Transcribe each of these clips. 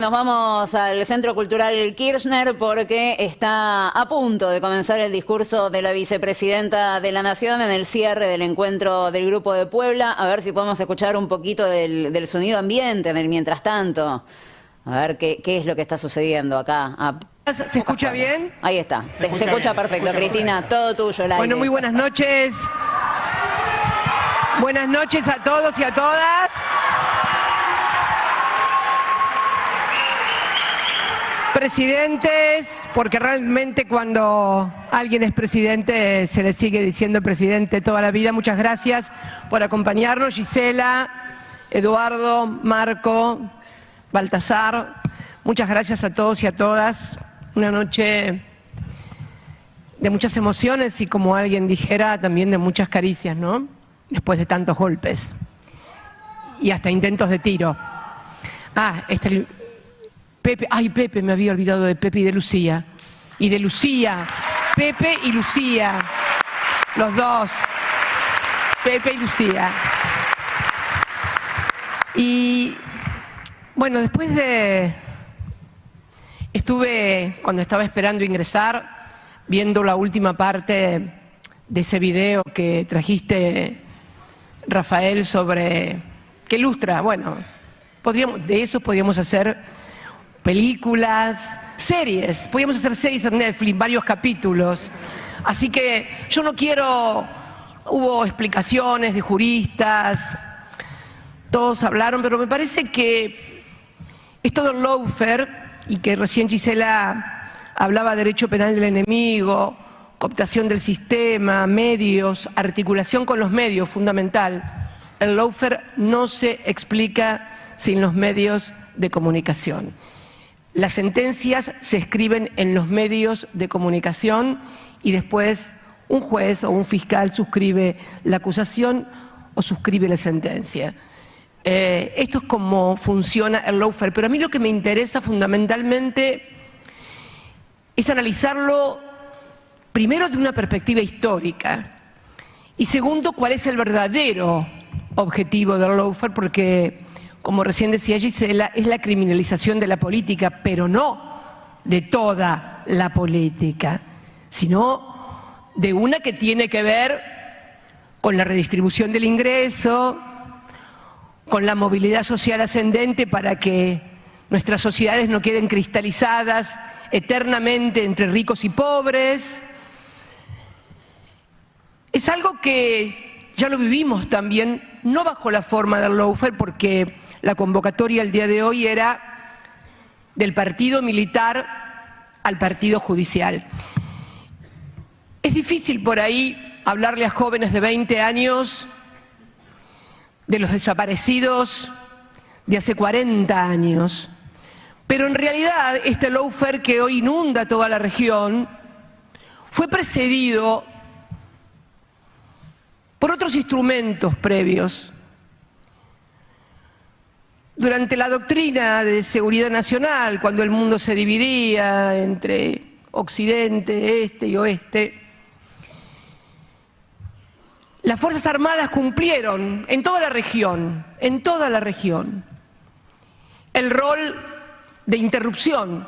Nos vamos al Centro Cultural Kirchner porque está a punto de comenzar el discurso de la vicepresidenta de la Nación en el cierre del encuentro del Grupo de Puebla. A ver si podemos escuchar un poquito del sonido ambiente en el mientras tanto. A ver qué es lo que está sucediendo acá. ¿Se escucha bien? Ahí está. Se escucha perfecto. Cristina, todo tuyo. Bueno, muy buenas noches. Buenas noches a todos y a todas. Presidentes, porque realmente cuando alguien es presidente se le sigue diciendo presidente toda la vida. Muchas gracias por acompañarnos, Gisela, Eduardo, Marco, Baltasar. Muchas gracias a todos y a todas. Una noche de muchas emociones y, como alguien dijera, también de muchas caricias, ¿no? Después de tantos golpes y hasta intentos de tiro. Pepe, Pepe, me había olvidado de Pepe y de Lucía. Y de Lucía, Pepe y Lucía, los dos, Pepe y Lucía. Y bueno, estuve, cuando estaba esperando ingresar, viendo la última parte de ese video que trajiste, Rafael, que ilustra, bueno, de eso podríamos hacer películas, series, podríamos hacer series en Netflix, varios capítulos. Así que yo no quiero, hubo explicaciones de juristas, todos hablaron, pero me parece que esto del lawfare, y que recién Gisela hablaba de derecho penal del enemigo, cooptación del sistema, medios, articulación con los medios, fundamental. El lawfare no se explica sin los medios de comunicación. Las sentencias se escriben en los medios de comunicación y después un juez o un fiscal suscribe la acusación o suscribe la sentencia. Esto es como funciona el lawfare, pero a mí lo que me interesa fundamentalmente es analizarlo primero de una perspectiva histórica y segundo, cuál es el verdadero objetivo del lawfare, porque, como recién decía Gisela, es la criminalización de la política, pero no de toda la política, sino de una que tiene que ver con la redistribución del ingreso, con la movilidad social ascendente para que nuestras sociedades no queden cristalizadas eternamente entre ricos y pobres. Es algo que ya lo vivimos también, no bajo la forma del lawfare, porque la convocatoria el día de hoy era del partido militar al partido judicial. Es difícil por ahí hablarle a jóvenes de 20 años de los desaparecidos de hace 40 años. Pero en realidad este lawfare que hoy inunda toda la región fue precedido por otros instrumentos previos. Durante la doctrina de seguridad nacional, cuando el mundo se dividía entre occidente, este y oeste, las Fuerzas Armadas cumplieron en toda la región, el rol de interrupción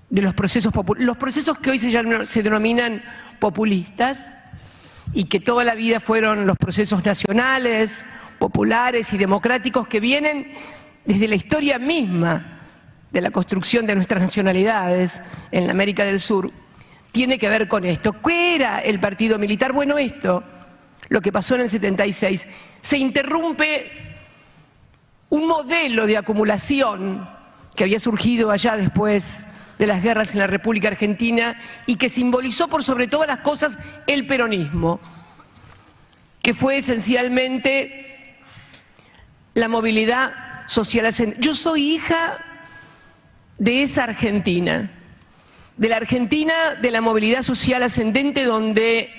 de los procesos que hoy se denominan populistas y que toda la vida fueron los procesos nacionales, populares y democráticos que vienen desde la historia misma de la construcción de nuestras nacionalidades en la América del Sur, tiene que ver con esto. ¿Qué era el partido militar? Bueno, lo que pasó en el 76, se interrumpe un modelo de acumulación que había surgido allá después de las guerras en la República Argentina y que simbolizó por sobre todas las cosas el peronismo, que fue esencialmente la movilidad social ascendente. Yo soy hija de esa Argentina, de la Argentina de la movilidad social ascendente, donde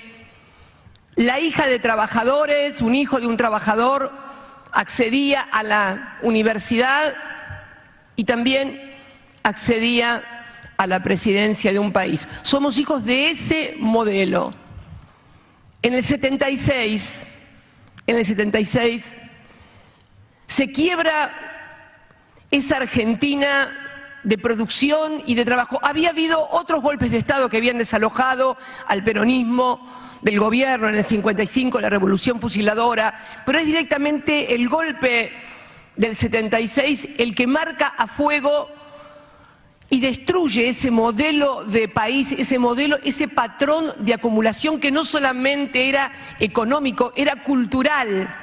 la hija de trabajadores, un hijo de un trabajador, accedía a la universidad y también accedía a la presidencia de un país. Somos hijos de ese modelo. En el 76 se quiebra esa Argentina de producción y de trabajo. Había habido otros golpes de Estado que habían desalojado al peronismo del gobierno en el 55, la revolución fusiladora, pero es directamente el golpe del 76 el que marca a fuego y destruye ese modelo de país, ese modelo, ese patrón de acumulación que no solamente era económico, era cultural,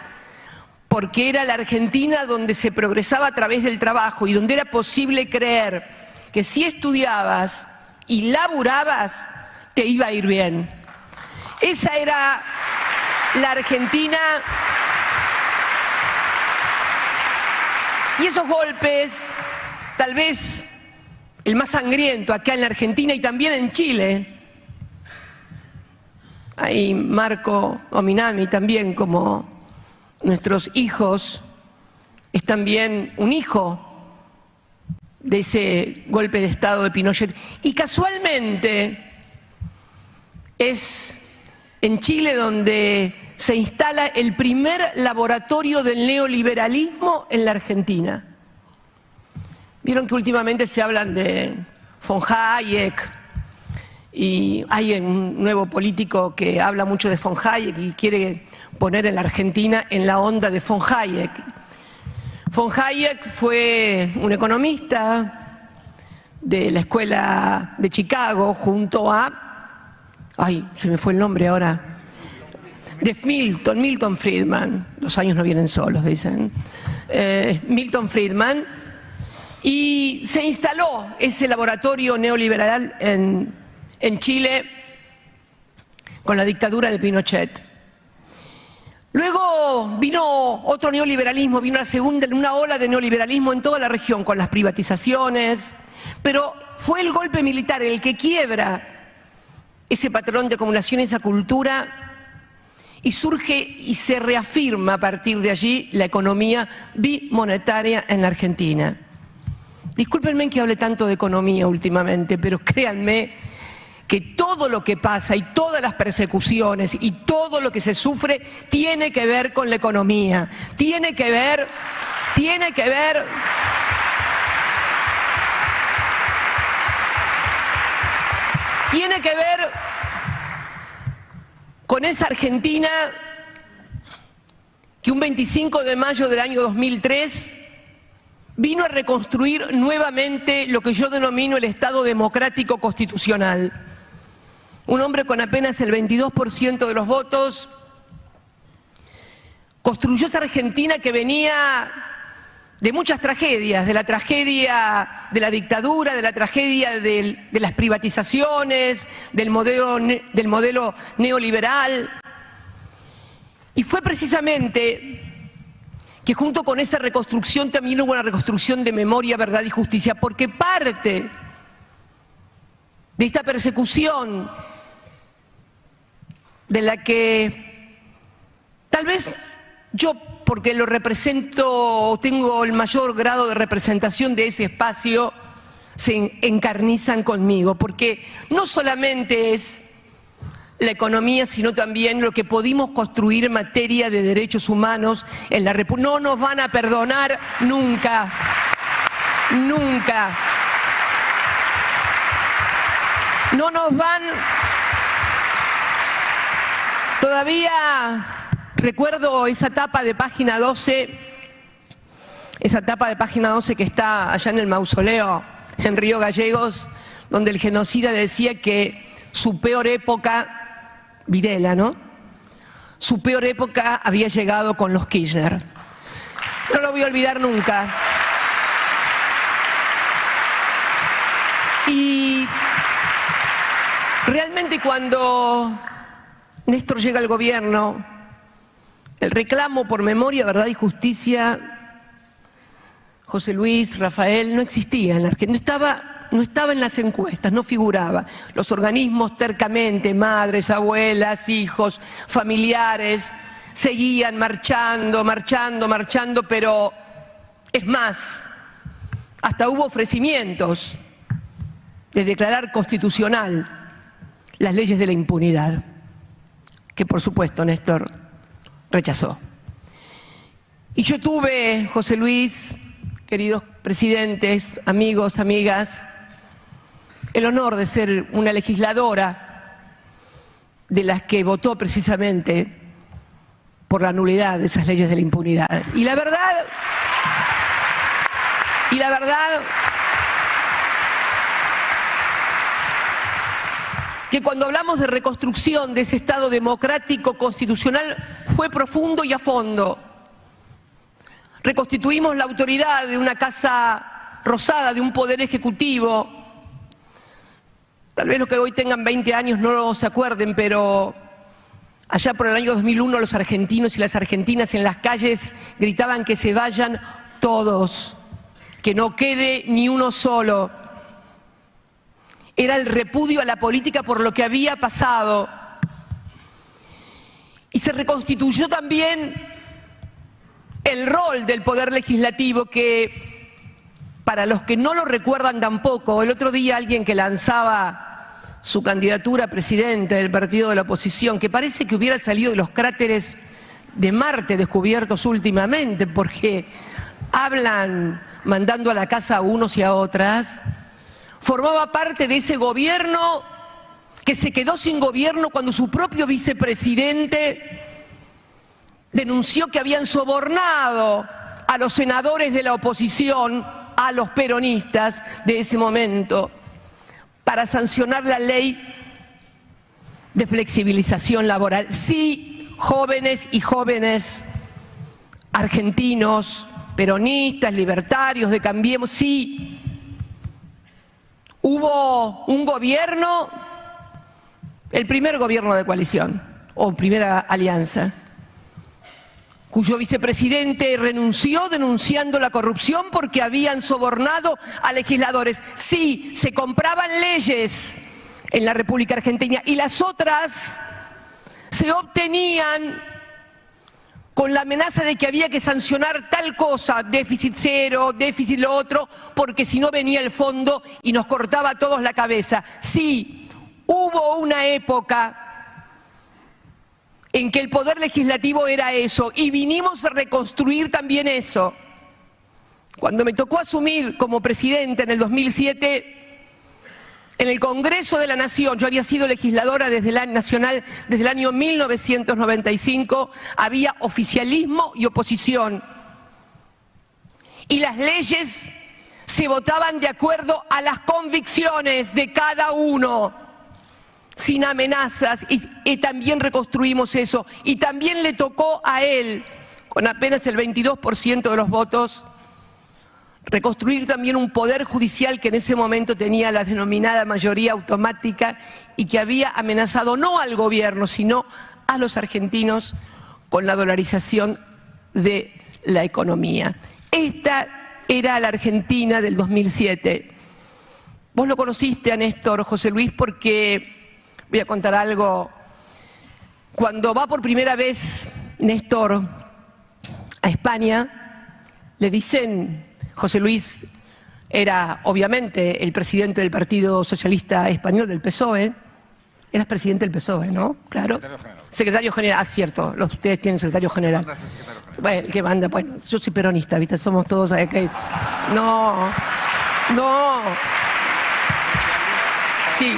porque era la Argentina donde se progresaba a través del trabajo y donde era posible creer que si estudiabas y laburabas, te iba a ir bien. Esa era la Argentina. Y esos golpes, tal vez el más sangriento acá en la Argentina y también en Chile, ahí Marco Ominami también, como nuestros hijos, es también un hijo de ese golpe de Estado de Pinochet. Y casualmente es en Chile donde se instala el primer laboratorio del neoliberalismo en la Argentina. Vieron que últimamente se hablan de von Hayek y hay un nuevo político que habla mucho de von Hayek y quiere poner en la Argentina en la onda de von Hayek. Von Hayek fue un economista de la escuela de Chicago junto a... Ay, se me fue el nombre ahora. De Milton Friedman. Los años no vienen solos, dicen. Milton Friedman. Y se instaló ese laboratorio neoliberal en Chile con la dictadura de Pinochet. Luego vino otro neoliberalismo, vino una ola de neoliberalismo en toda la región con las privatizaciones, pero fue el golpe militar el que quiebra ese patrón de acumulación, esa cultura, y surge y se reafirma a partir de allí la economía bimonetaria en la Argentina. Discúlpenme que hable tanto de economía últimamente, pero créanme que todo lo que pasa y todas las persecuciones y todo lo que se sufre tiene que ver con la economía, tiene que ver con esa Argentina que un 25 de mayo del año 2003 vino a reconstruir nuevamente lo que yo denomino el Estado democrático constitucional. Un hombre con apenas el 22% de los votos construyó esa Argentina que venía de muchas tragedias, de la tragedia de la dictadura, de la tragedia de las privatizaciones, del modelo neoliberal. Y fue precisamente que junto con esa reconstrucción también hubo una reconstrucción de memoria, verdad y justicia, porque parte de esta persecución de la que tal vez yo, porque lo represento, tengo el mayor grado de representación de ese espacio, se encarnizan conmigo, porque no solamente es la economía, sino también lo que pudimos construir en materia de derechos humanos en la República. No nos van a perdonar nunca, nunca. No nos van... Todavía recuerdo esa tapa de página 12, que está allá en el mausoleo en Río Gallegos, donde el genocida decía que su peor época, Videla, ¿no? Su peor época había llegado con los Kirchner. No lo voy a olvidar nunca. Y realmente cuando Néstor llega al gobierno, el reclamo por memoria, verdad y justicia, José Luis, Rafael, no existía en la Argentina, no estaba en las encuestas, no figuraba. Los organismos tercamente, madres, abuelas, hijos, familiares, seguían marchando, pero es más, hasta hubo ofrecimientos de declarar constitucional las leyes de la impunidad, que por supuesto Néstor rechazó. Y yo tuve, José Luis, queridos presidentes, amigos, amigas, el honor de ser una legisladora de las que votó precisamente por la nulidad de esas leyes de la impunidad. Y la verdad que cuando hablamos de reconstrucción de ese Estado democrático constitucional fue profundo y a fondo. Reconstituimos la autoridad de una Casa Rosada, de un poder ejecutivo. Tal vez los que hoy tengan 20 años no se acuerden, pero allá por el año 2001 los argentinos y las argentinas en las calles gritaban que se vayan todos, que no quede ni uno solo. Era el repudio a la política por lo que había pasado. Y se reconstituyó también el rol del Poder Legislativo, que para los que no lo recuerdan tampoco, el otro día alguien que lanzaba su candidatura a presidente del partido de la oposición, que parece que hubiera salido de los cráteres de Marte descubiertos últimamente, porque hablan mandando a la casa a unos y a otras, formaba parte de ese gobierno que se quedó sin gobierno cuando su propio vicepresidente denunció que habían sobornado a los senadores de la oposición, a los peronistas de ese momento, para sancionar la ley de flexibilización laboral. Sí, jóvenes y jóvenes argentinos, peronistas, libertarios, de Cambiemos, sí. Hubo un gobierno, el primer gobierno de coalición, o primera alianza, cuyo vicepresidente renunció denunciando la corrupción porque habían sobornado a legisladores. Sí, se compraban leyes en la República Argentina y las otras se obtenían con la amenaza de que había que sancionar tal cosa, déficit cero, déficit lo otro, porque si no venía el fondo y nos cortaba a todos la cabeza. Sí, hubo una época en que el Poder Legislativo era eso, y vinimos a reconstruir también eso. Cuando me tocó asumir como presidente en el 2007, en el Congreso de la Nación, yo había sido legisladora desde la Nacional desde el año 1995, había oficialismo y oposición. Y las leyes se votaban de acuerdo a las convicciones de cada uno, sin amenazas, y también reconstruimos eso. Y también le tocó a él, con apenas el 22% de los votos, reconstruir también un poder judicial que en ese momento tenía la denominada mayoría automática y que había amenazado no al gobierno, sino a los argentinos con la dolarización de la economía. Esta era la Argentina del 2007. Vos lo conociste a Néstor, José Luis, porque voy a contar algo. Cuando va por primera vez Néstor a España, le dicen, José Luis era obviamente el presidente del Partido Socialista Español, del PSOE. Eras presidente del PSOE, ¿no? Claro. Secretario general. Ah, cierto, ustedes tienen secretario general. Bueno, el que manda, bueno, yo soy peronista, ¿viste? Somos todos... No. Sí.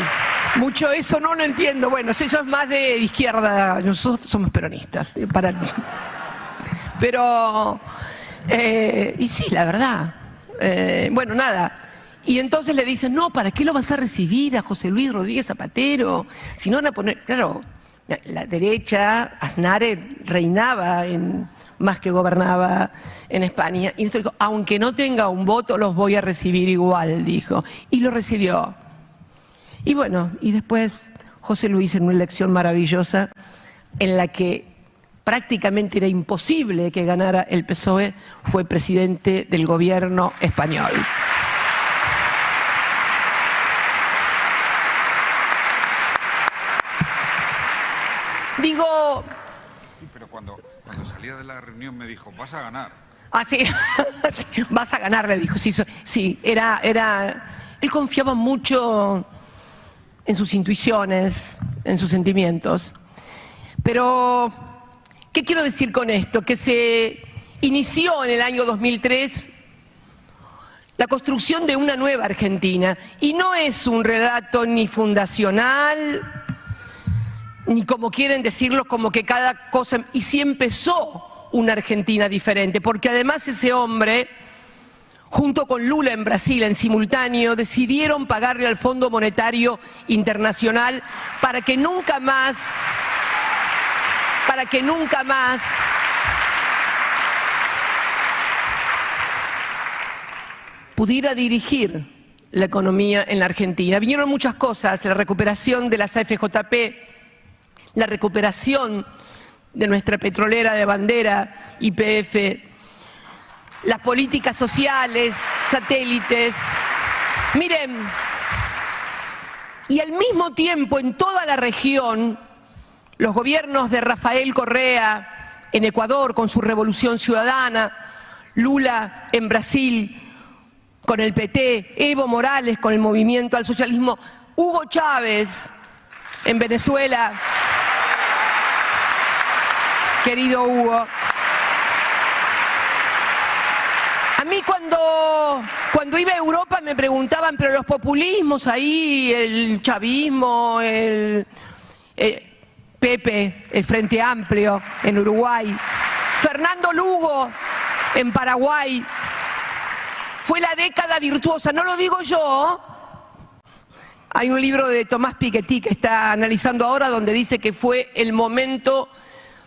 Mucho eso no lo entiendo. Bueno, eso es más de izquierda. Nosotros somos peronistas. Pero, y sí, la verdad. Bueno, nada. Y entonces le dicen, no, ¿para qué lo vas a recibir a José Luis Rodríguez Zapatero? Si no van a poner... Claro, la derecha, Aznar reinaba más que gobernaba en España. Y Néstor dijo, aunque no tenga un voto, los voy a recibir igual, dijo. Y lo recibió. Y bueno, y después José Luis, en una elección maravillosa en la que prácticamente era imposible que ganara el PSOE, fue presidente del gobierno español. Digo... Sí, pero cuando salía de la reunión me dijo, vas a ganar. Ah, sí, sí, vas a ganar, le dijo. Sí, él confiaba mucho en sus intuiciones, en sus sentimientos. Pero, ¿qué quiero decir con esto? Que se inició en el año 2003 la construcción de una nueva Argentina. Y no es un relato ni fundacional, ni como quieren decirlo, como que cada cosa... Y sí empezó una Argentina diferente, porque además ese hombre, junto con Lula en Brasil en simultáneo, decidieron pagarle al Fondo Monetario Internacional para que nunca más pudiera dirigir la economía en la Argentina. Vinieron muchas cosas: la recuperación de las AFJP, la recuperación de nuestra petrolera de bandera, YPF, las políticas sociales, satélites. Miren, y al mismo tiempo en toda la región, los gobiernos de Rafael Correa en Ecuador con su revolución ciudadana, Lula en Brasil con el PT, Evo Morales con el movimiento al socialismo, Hugo Chávez en Venezuela, querido Hugo. A mí cuando iba a Europa me preguntaban, pero los populismos ahí, el chavismo, el Pepe, el Frente Amplio en Uruguay, Fernando Lugo en Paraguay, fue la década virtuosa, no lo digo yo. Hay un libro de Tomás Piketty que está analizando ahora donde dice que fue el momento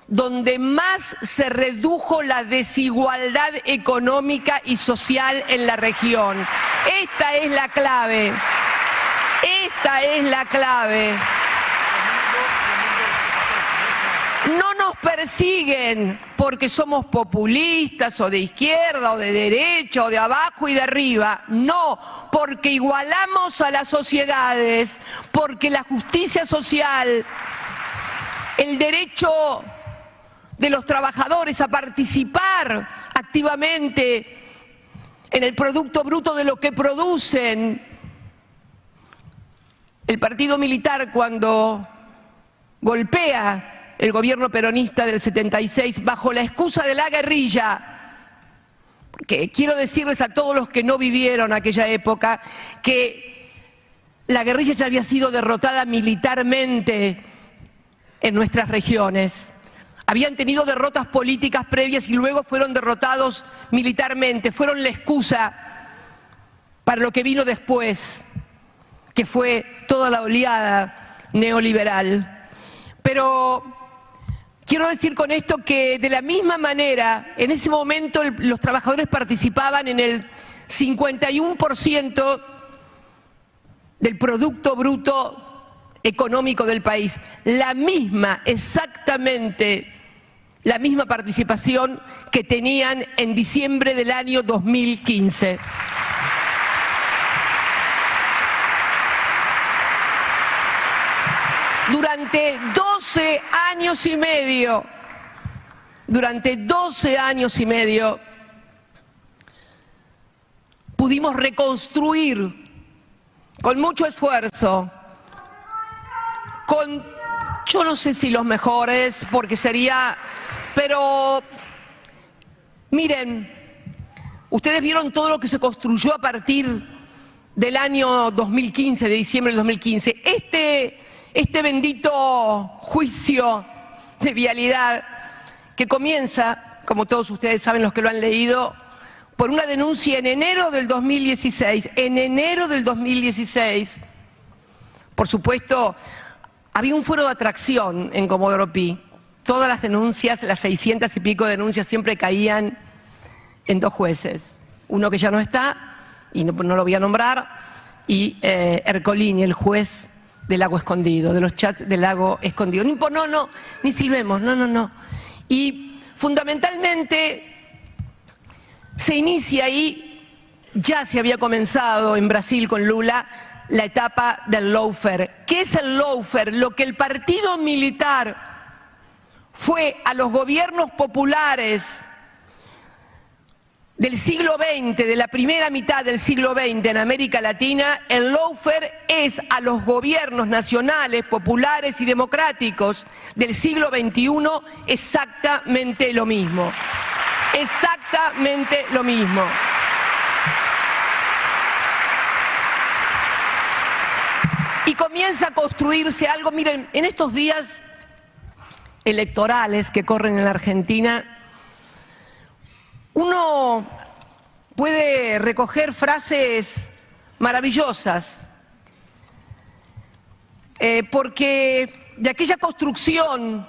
donde más se redujo la desigualdad económica y social en la región. Esta es la clave. Esta es la clave. No nos persiguen porque somos populistas o de izquierda o de derecha o de abajo y de arriba. No, porque igualamos a las sociedades, porque la justicia social, el derecho de los trabajadores a participar activamente en el Producto Bruto de lo que producen. El partido militar, cuando golpea el gobierno peronista del 76 bajo la excusa de la guerrilla, que quiero decirles a todos los que no vivieron aquella época que la guerrilla ya había sido derrotada militarmente en nuestras regiones. Habían tenido derrotas políticas previas y luego fueron derrotados militarmente. Fueron la excusa para lo que vino después, que fue toda la oleada neoliberal. Pero quiero decir con esto que de la misma manera, en ese momento los trabajadores participaban en el 51% del Producto Bruto económico del país. La misma, exactamente la misma participación que tenían en diciembre del año 2015. Durante 12 años y medio, pudimos reconstruir con mucho esfuerzo, con, yo no sé si los mejores, porque sería, pero miren, ustedes vieron todo lo que se construyó a partir del año 2015, de diciembre del 2015. Este bendito juicio de vialidad que comienza, como todos ustedes saben los que lo han leído, por una denuncia en enero del 2016. En enero del 2016, por supuesto, había un foro de atracción en Comodoro Pi. Todas las denuncias, las 600 y pico denuncias, siempre caían en dos jueces. Uno que ya no está, y no lo voy a nombrar, y Ercolini, el juez del Lago Escondido, de los chats del Lago Escondido. No, ni silbemos, no. Y fundamentalmente se inicia ahí, ya se había comenzado en Brasil con Lula, la etapa del lawfare. ¿Qué es el lawfare? Lo que el partido militar fue a los gobiernos populares del siglo XX, de la primera mitad del siglo XX en América Latina, el lawfare es a los gobiernos nacionales, populares y democráticos del siglo XXI exactamente lo mismo. Exactamente lo mismo. comienza a construirse algo. Miren, en estos días electorales que corren en la Argentina, uno puede recoger frases maravillosas, porque de aquella construcción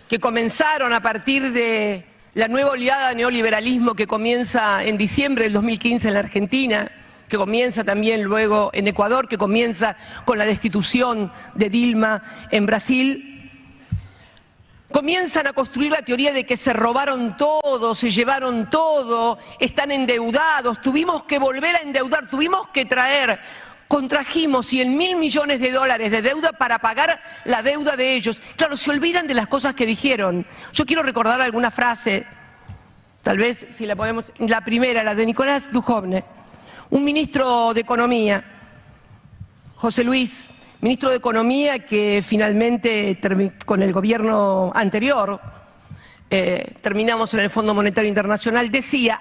que comenzaron a partir de la nueva oleada de neoliberalismo que comienza en diciembre del 2015 en la Argentina, que comienza también luego en Ecuador, que comienza con la destitución de Dilma en Brasil, comienzan a construir la teoría de que se robaron todo, se llevaron todo, están endeudados, tuvimos que volver a endeudar, tuvimos que contrajimos 100.000 millones de dólares de deuda para pagar la deuda de ellos. Claro, se olvidan de las cosas que dijeron. Yo quiero recordar alguna frase, tal vez si la podemos, la primera, la de Nicolás Dujovne, un ministro de Economía, José Luis, ministro de Economía que finalmente con el gobierno anterior terminamos en el Fondo Monetario Internacional, decía,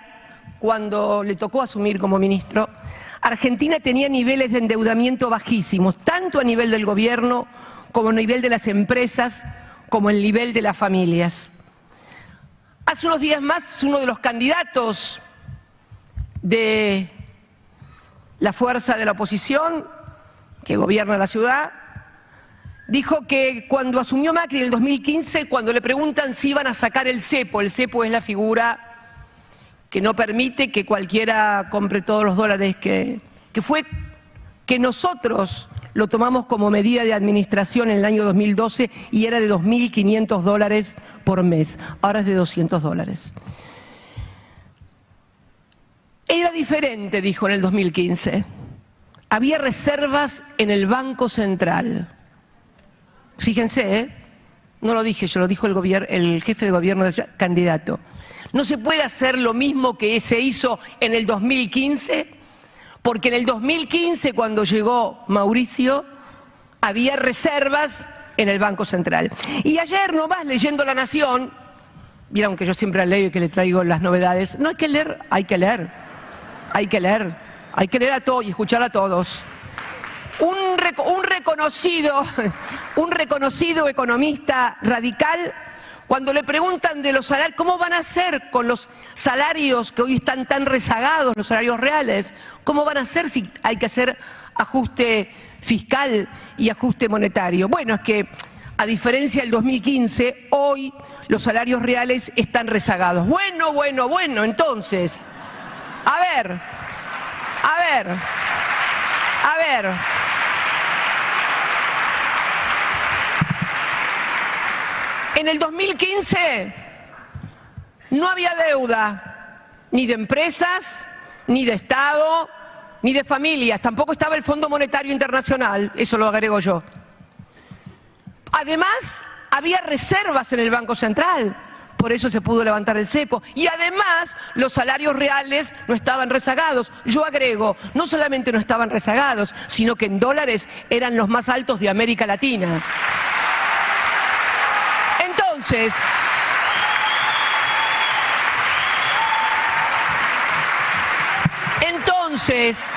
cuando le tocó asumir como ministro, Argentina tenía niveles de endeudamiento bajísimos, tanto a nivel del gobierno como a nivel de las empresas, como el nivel de las familias. Hace unos días más, uno de los candidatos de la fuerza de la oposición que gobierna la ciudad, dijo que cuando asumió Macri en el 2015, cuando le preguntan si iban a sacar el cepo es la figura que no permite que cualquiera compre todos los dólares que nosotros lo tomamos como medida de administración en el año 2012 y era de 2.500 dólares por mes, ahora es de 200 dólares. Era diferente, dijo en el 2015. Había reservas en el Banco Central. Fíjense, no lo dije yo, lo dijo el jefe de gobierno de la ciudad, candidato. No se puede hacer lo mismo que se hizo en el 2015, porque en el 2015, cuando llegó Mauricio, había reservas en el Banco Central. Y ayer nomás, leyendo La Nación, vieron que yo siempre leo y que le traigo las novedades, no hay que leer, hay que leer, hay que leer, hay que leer a todos y escuchar a todos. Un reconocido economista radical, cuando le preguntan de los salarios, ¿cómo van a hacer con los salarios que hoy están tan rezagados, los salarios reales? ¿Cómo van a hacer si hay que hacer ajuste fiscal y ajuste monetario? Bueno, es que a diferencia del 2015, hoy los salarios reales están rezagados. Bueno, entonces, a ver. En el 2015 no había deuda, ni de empresas, ni de Estado, ni de familias. Tampoco estaba el Fondo Monetario Internacional, eso lo agrego yo. Además, había reservas en el Banco Central, por eso se pudo levantar el cepo. Y además, los salarios reales no estaban rezagados. Yo agrego, no solamente no estaban rezagados, sino que en dólares eran los más altos de América Latina. Entonces,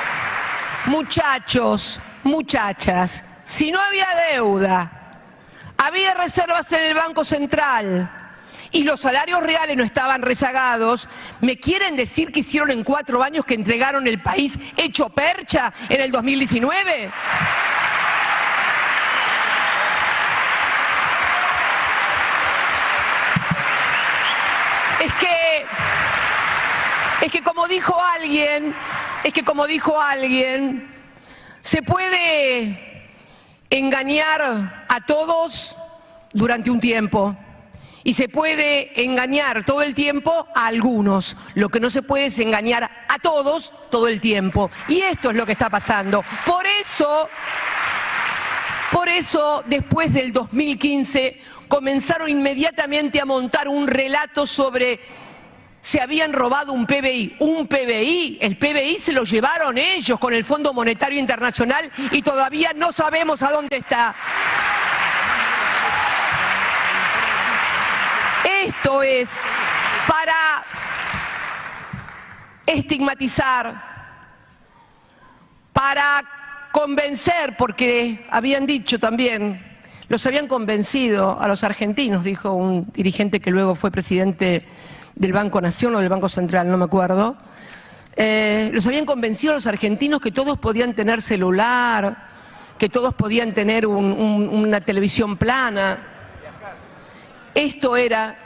muchachos, muchachas, si no había deuda, había reservas en el Banco Central y los salarios reales no estaban rezagados, ¿me quieren decir qué hicieron en 4 años que entregaron el país hecho percha en el 2019? Es que como dijo alguien, se puede engañar a todos durante un tiempo y se puede engañar todo el tiempo a algunos. Lo que no se puede es engañar a todos todo el tiempo. Y esto es lo que está pasando. Por eso, después del 2015, comenzaron inmediatamente a montar un relato sobre se habían robado un PBI. El PBI se lo llevaron ellos con el Fondo Monetario Internacional y todavía no sabemos a dónde está. Esto es para estigmatizar, para convencer, porque habían dicho también, los habían convencido a los argentinos, dijo un dirigente que luego fue presidente del Banco Nación o del Banco Central, no me acuerdo, los habían convencido a los argentinos que todos podían tener celular, que todos podían tener una televisión plana. Esto era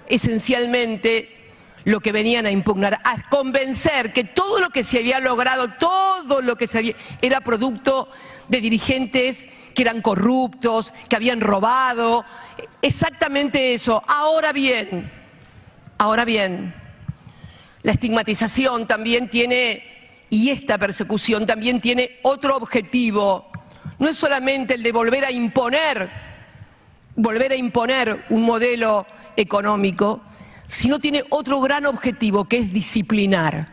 esencialmente lo que venían a impugnar, a convencer que todo lo que se había logrado, todo lo que se había, era producto de dirigentes que eran corruptos, que habían robado, exactamente eso. Ahora bien, la estigmatización también tiene, y esta persecución también tiene otro objetivo. No es solamente el de volver a imponer un modelo económico, sino tiene otro gran objetivo, que es disciplinar.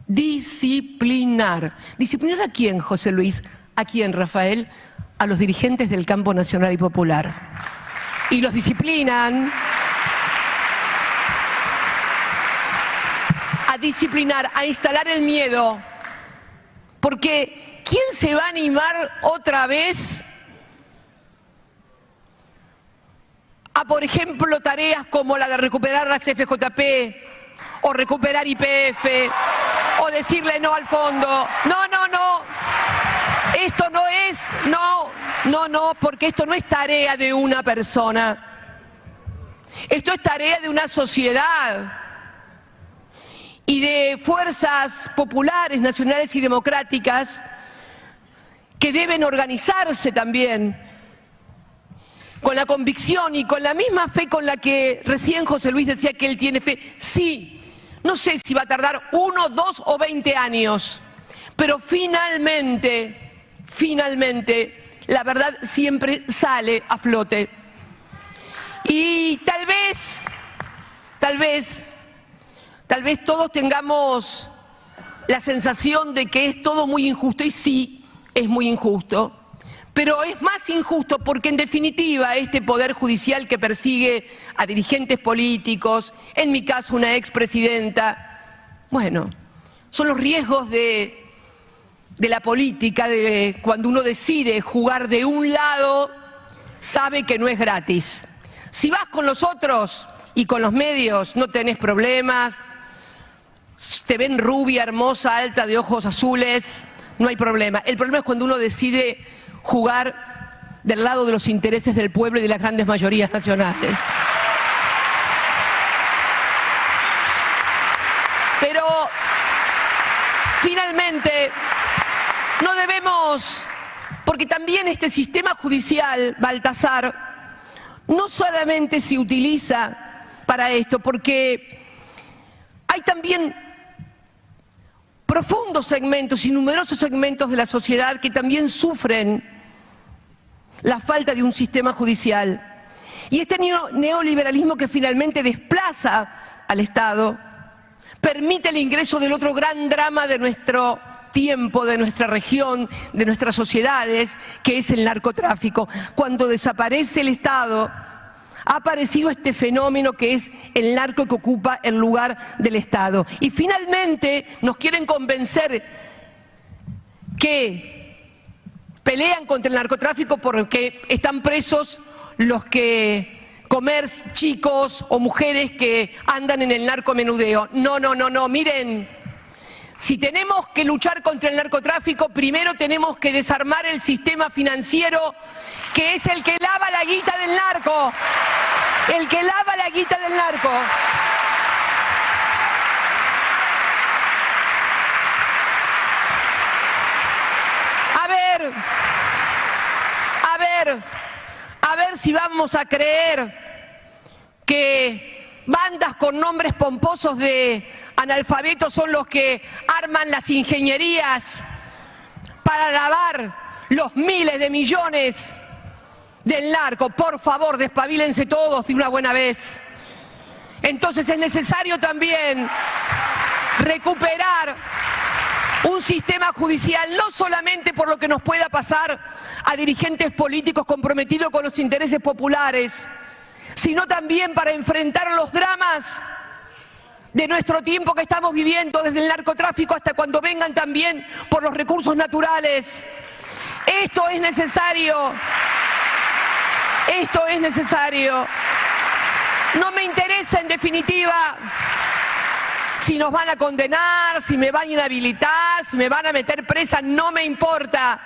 Disciplinar. ¿Disciplinar a quién, José Luis? ¿A quién, Rafael? A los dirigentes del campo nacional y popular. Y los disciplinan a disciplinar, a instalar el miedo. Porque ¿quién se va a animar otra vez a, por ejemplo, tareas como la de recuperar las FJP o recuperar YPF o decirle no al fondo? No. Esto no es, no, porque esto no es tarea de una persona. Esto es tarea de una sociedad y de fuerzas populares, nacionales y democráticas que deben organizarse también con la convicción y con la misma fe con la que recién José Luis decía que él tiene fe. Sí, no sé si va a tardar 1, 2 o 20 años, pero finalmente, la verdad siempre sale a flote. Y tal vez todos tengamos la sensación de que es todo muy injusto, y sí, es muy injusto. Pero es más injusto porque, en definitiva, este poder judicial que persigue a dirigentes políticos, en mi caso una expresidenta, bueno, son los riesgos de la política, de cuando uno decide jugar de un lado, sabe que no es gratis. Si vas con los otros y con los medios, no tenés problemas, te ven rubia, hermosa, alta, de ojos azules, no hay problema. El problema es cuando uno decide jugar del lado de los intereses del pueblo y de las grandes mayorías nacionales. Pero finalmente no debemos, porque también este sistema judicial, Baltasar, no solamente se utiliza para esto, porque hay también profundos segmentos y numerosos segmentos de la sociedad que también sufren la falta de un sistema judicial. Y este neoliberalismo que finalmente desplaza al Estado permite el ingreso del otro gran drama de nuestro tiempo, de nuestra región, de nuestras sociedades, que es el narcotráfico. Cuando desaparece el Estado, ha aparecido este fenómeno que es el narco que ocupa el lugar del Estado. Y finalmente nos quieren convencer que pelean contra el narcotráfico porque están presos los chicos o mujeres que andan en el narcomenudeo. No, miren, si tenemos que luchar contra el narcotráfico, primero tenemos que desarmar el sistema financiero, que es el que lava la guita del narco. El que lava la guita del narco. A ver si vamos a creer que bandas con nombres pomposos de analfabetos son los que arman las ingenierías para lavar los miles de millones del narco. Por favor, despabilense todos de una buena vez. Entonces es necesario también recuperar un sistema judicial, no solamente por lo que nos pueda pasar a dirigentes políticos comprometidos con los intereses populares, sino también para enfrentar los dramas de nuestro tiempo que estamos viviendo, desde el narcotráfico hasta cuando vengan también por los recursos naturales. Esto es necesario. Esto es necesario. No me interesa, en definitiva, si nos van a condenar, si me van a inhabilitar, si me van a meter presa, no me importa.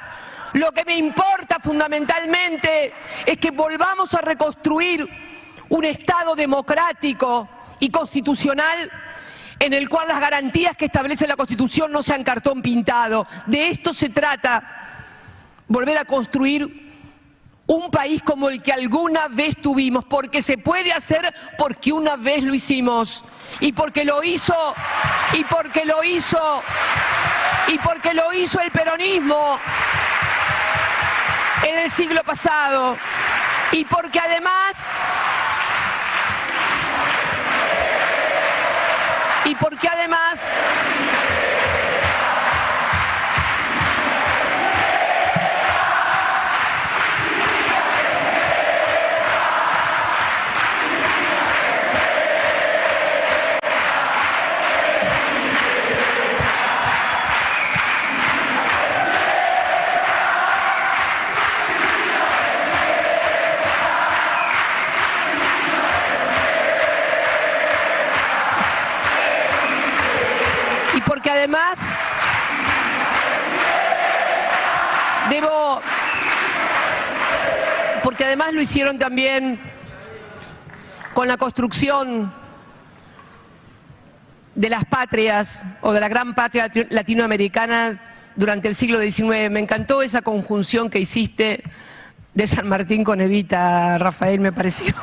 Lo que me importa fundamentalmente es que volvamos a reconstruir un Estado democrático y constitucional en el cual las garantías que establece la Constitución no sean cartón pintado. De esto se trata, volver a construir un país como el que alguna vez tuvimos, porque se puede hacer, porque una vez lo hicimos, y porque lo hizo el peronismo en el siglo pasado, y porque además porque además lo hicieron también con la construcción de las patrias o de la gran patria latinoamericana durante el siglo XIX. Me encantó esa conjunción que hiciste de San Martín con Evita, Rafael, me pareció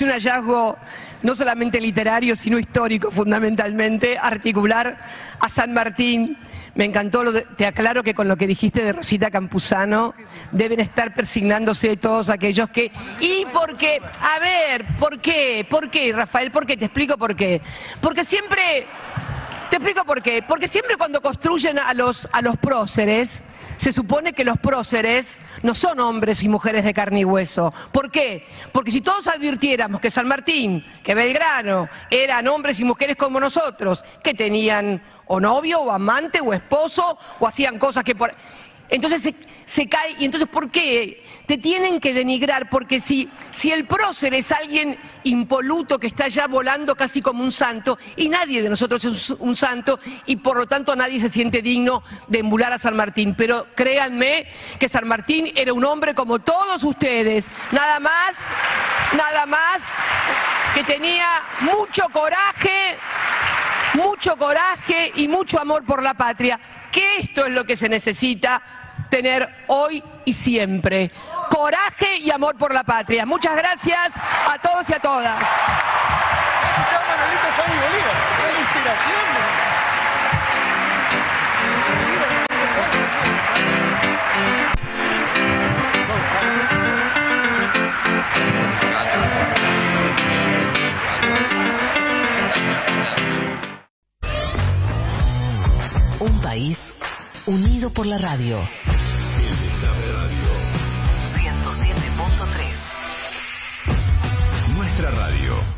un hallazgo no solamente literario, sino histórico fundamentalmente, articular a San Martín. Me encantó, te aclaro que con lo que dijiste de Rosita Campuzano, deben estar persignándose todos aquellos que... ¿Y por qué? A ver, ¿por qué? ¿Por qué, Rafael? ¿Por qué? Te explico por qué. Porque siempre... Te explico por qué. Porque siempre cuando construyen a los próceres, se supone que los próceres no son hombres y mujeres de carne y hueso. ¿Por qué? Porque si todos advirtiéramos que San Martín, que Belgrano, eran hombres y mujeres como nosotros, que tenían o novio, o amante, o esposo, o hacían cosas que... Entonces se cae. ¿Y entonces por qué te tienen que denigrar? Porque si el prócer es alguien impoluto que está ya volando casi como un santo, y nadie de nosotros es un santo, y por lo tanto nadie se siente digno de emular a San Martín. Pero créanme que San Martín era un hombre como todos ustedes, nada más que tenía mucho coraje y mucho amor por la patria, que esto es lo que se necesita tener hoy y siempre. Coraje y amor por la patria. Muchas gracias a todos y a todas. Un país unido por la radio. El Destape Radio. 107.3. Nuestra radio.